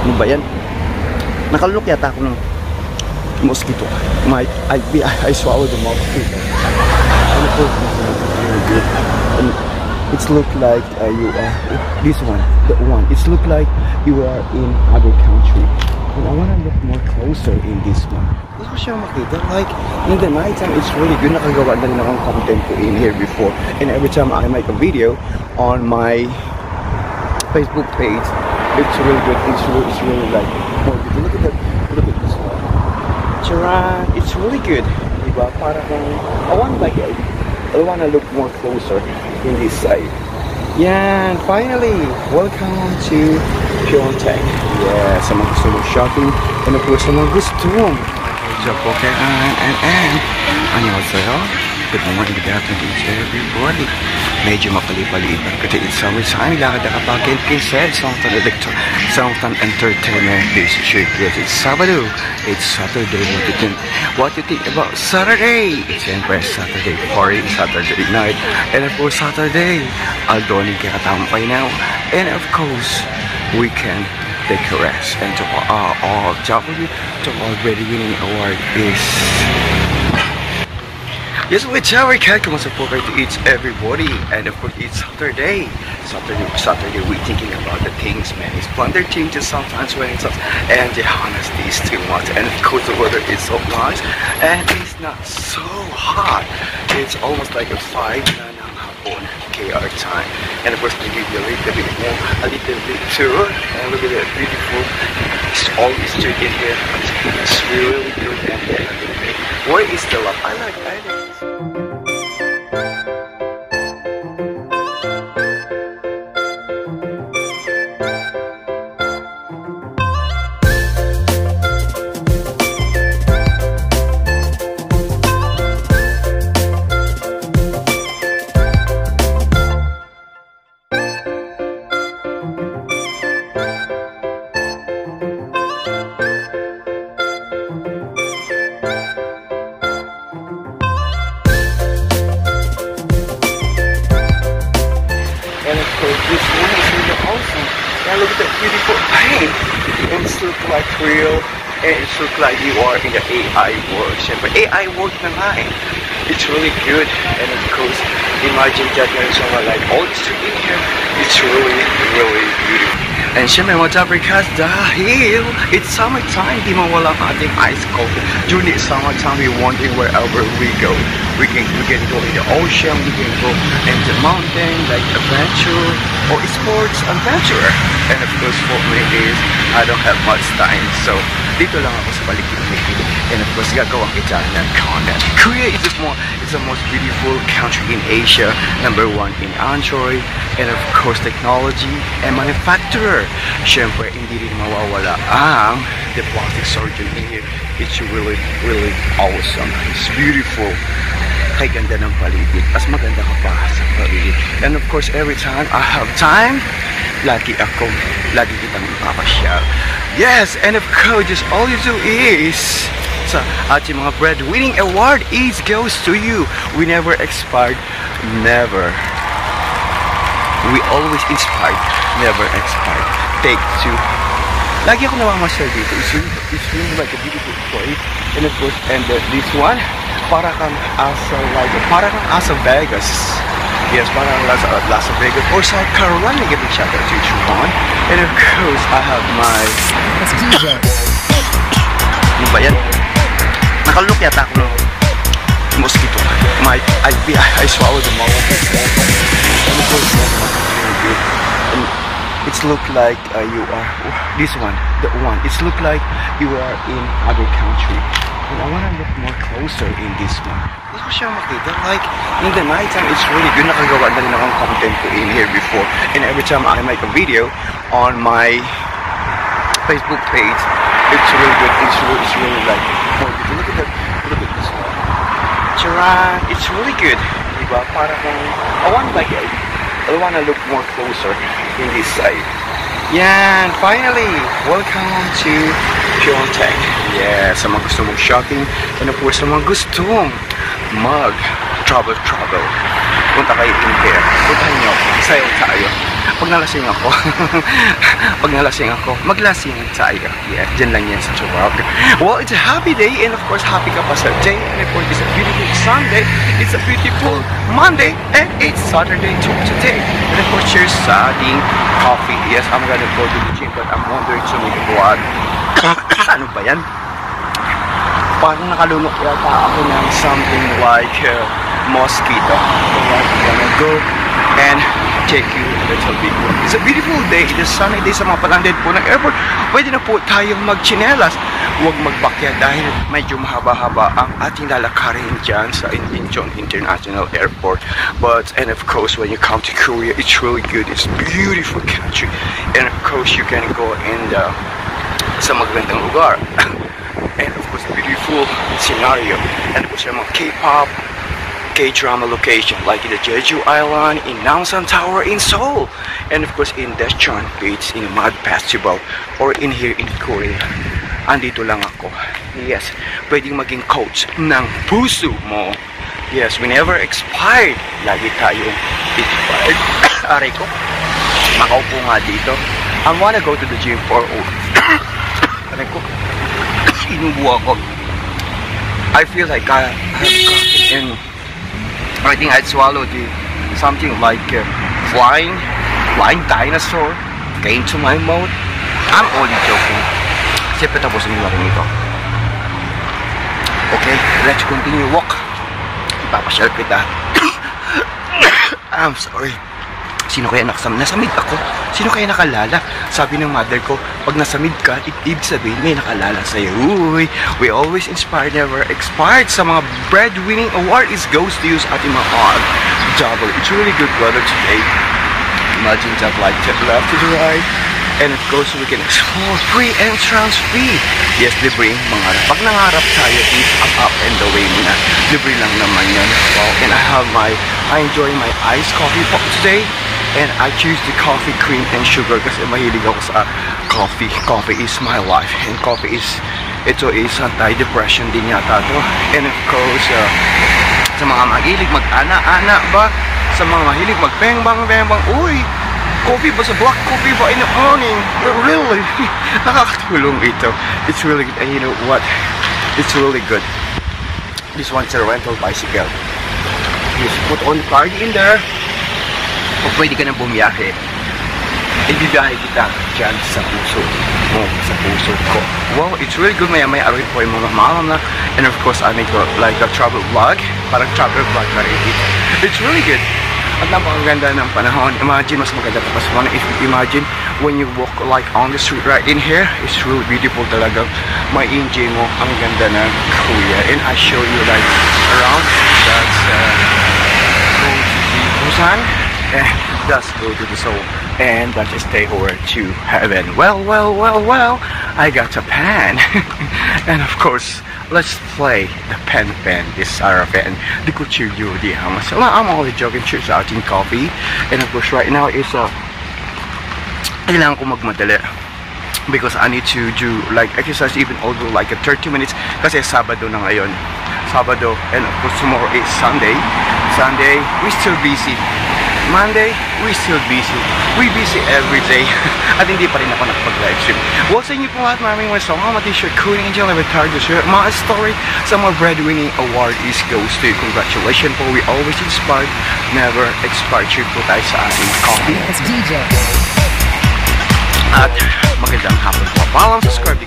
Ano ba yan? Nakalulok yata ako ng mosquito. I swallowed the mosquito. And of course, and it's look like you are this one, the one. It's look like you are in other country. And I wanna look more closer in this one. Hindi ko siya makita. Like in the night time, it's really good. Nakagawa na rin akong content ko in here before. And every time I make a video on my Facebook page, it's really good. It's really like more good. Look at this one. Charan, it's really good. Diba? Para kung I wanna look more closer in this side. Yan, finally, welcome to Pyeongtaek. Yeah, sa mga gusto mong shopping, and of course, sa mga gusto mong okay, and 안녕하세요. Good morning, good afternoon to everybody. Medyo mapali-paliit ang kasi it's summertime. Lakad na kapag kinset, Songtan Entertainment. This is your yes, it's Sabado. It's Saturday. What do you think about Saturday? Siyempre, Saturday party, Saturday night, and of course, Saturday. Aldoni kakatampay now. And of course, weekend. Take a rest. And to all already winning award is yes, with our cat, kamusta po kayo to each everybody. And of course, it's Saturday. Saturday, we're thinking about the things, man. It's fun. There changes sometimes when it's and the honesty is too much. And of course, the weather is so nice. And it's not so hot. It's almost like a 5 na ng hapon KR time. And of course, they give you a little bit more, a little bit too. And look at that, beautiful. It's always straight in here. It's really good. And then, where is the love? I like it. This one is really awesome. And look at that beautiful paint. And it's look like real. And it's look like you are in the AI world. But AI world na nga eh. It's really good. And of course, imagine that na someone like all the street in here. It's really, really beautiful. And syempre, what's up, because dahil it's summertime, di mawala ang ating ice coffee. During the summertime, we're wandering wherever we go. We can go in the ocean, we can go in the mountain, like adventure, or sports adventure. And of course, for me is, I don't have much time. So, dito lang ako sa paligid-ligid. And of course, gagawin kita ng content. Korea is the most beautiful country in Asia. #1 in Android. And of course, technology and manufacturer. Siyempre, hindi rin mawawala ang the plastic surgeon in here. It's really, really awesome. It's beautiful. Kay ganda ng paligid. Mas maganda ka pa sa paligid. And of course, every time I have time, lagi kitang mapapasyal. Yes, and of course, just all you do is sa ating mga breadwinning award is goes to you. We never expired, never. We always inspired, never expired. Take 2. Lagi ako namamasyal dito. It's really like a beautiful place. And of course, and this one, para kang asa Vegas. Yes, para kang Las Vegas or South Carolina. Give a shout out to each one. And of course, I have my ano ba yan? Nakalulok yata ako ng mosquito. I swallowed the mosquito. And of course, and it's look like you are this one, the one. It's look like you are in other country. And I wanna look more closer in this one. Hindi ko siya makita. Like in the night time, it's really good. Nakagawa na rin akong content ko in here before. And every time I make a video on my Facebook page, it's really good. It's really like more good. Look at this one. Charan, it's really good. Diba? Para kung I wanna look more closer in this side. Yan, finally, welcome to Pyeongtaek. Yeah, sa mga gusto mong shopping, and of course, sa mga gusto mong mag-travel. Punta kayo in here. Puntahan nyo, sayo tayo. Pag nalasing ako, maglasing tayo. Yeah, dyan lang yan sa Chowag. Well, it's a happy day, and of course, happy ka pa sa day. And of course, it's a beautiful Sunday, it's a beautiful Monday, and it's Saturday today. And of course, cheers sa ating coffee. Yes, I'm gonna go to the gym, but I'm wondering to make what. Ano ba yan? Parang nakalunok yata ako ng something like mosquito. So I'm gonna go and take you a little bit. It's a beautiful day. It's a sunny day sa mga palandid po ng airport. Pwede na po tayong magchinelas. Huwag magbakya dahil medyo mahaba-haba ang ating lalakarin dyan sa Incheon International Airport. And of course, when you come to Korea, it's really good. It's a beautiful country. And of course, you can go in sa magandang lugar. And of course, beautiful scenario. And of course, yung mga K-pop, K-drama location like in the Jeju Island, in Namsan Tower in Seoul, and of course in Daejeon Beach, in Mud Festival, or in here in Korea. Andito lang ako. Yes, pwedeng maging coach ng puso mo. Yes, we never expired. Lagi tayong expired. Aray ko, makaupo nga dito. I wanna go to the gym for aray ko, inubo ako. I feel like I have coffee and I think I'd swallow something like flying dinosaur came to my mouth. I'm only joking. Siyempre tapusin nyo lang ito. Okay, let's continue walk. Ipapasyal kita. I'm sorry. Sino kaya nasamid ako? Sino kaya nakalala? Sabi ng mother ko, pag nasamid ka, ibig sabihin may nakalala sa'yo. Uy, we always inspired, never expired. Sa mga breadwinning award is goes to you sa ating mga double. It's really good weather today. Imagine that like left to the right. And of course, we can explore free entrance fee. Yes, libre yung mangarap. Pag nangarap tayo, is up and the way muna. Libre lang naman yan. Well, and I enjoy my iced coffee for today. And I choose the coffee, cream, and sugar kasi mahilig ako sa coffee. Coffee is my life. And coffee is, ito is anti-depression din yata to. And of course, sa mga mahilig mag-ana-ana ba? Sa mga mahilig mag-bang-bang-bang-bang, uy! Coffee ba sa black coffee ba in the morning? Really? Nakakatulong ito. It's really good. And you know what? It's really good. This one's a rental bicycle. Just put on the card in there. O pwede ka nang bumiyahe. Ibibiyahe kita dyan sa puso mo, sa puso ko. Well, it's really good. Maya-maya around po yung mga maalam na. And of course, I make like a travel vlog. Parang travel vlog na rin dito. It's really good. At napakaganda ng panahon. Imagine, mas maganda pa sa if you imagine when you walk like on the street right in here, it's really beautiful talaga. May enjoy mo ang ganda ng Korea. And I show you like around. That's go to the Busan. And that's go to the Seoul. And that's stay over to heaven. Well, I got a pen. And of course, let's play the pen. This is our pen. The kuchilyo di hamas. I'm only joking. Cheers sa ating coffee. And of course, right now is kailangan ko magmadali because I need to do like exercise even although like 30 minutes kasi Sabado na ngayon. Sabado, and of course tomorrow is Sunday. Sunday, we still busy. Monday, we still busy. We busy every day. At hindi pa rin ako nakapag-livestream. Well, sa inyo po lahat, maraming mga mga t-shirt, Korean Angel, Avatar, mga story sa mga breadwinning award is goes to you. Congratulations po. We always inspired, never expired. Cheer po tayo sa ating coffee. It's DJ. At magandang hapon po. Follow, subscribe,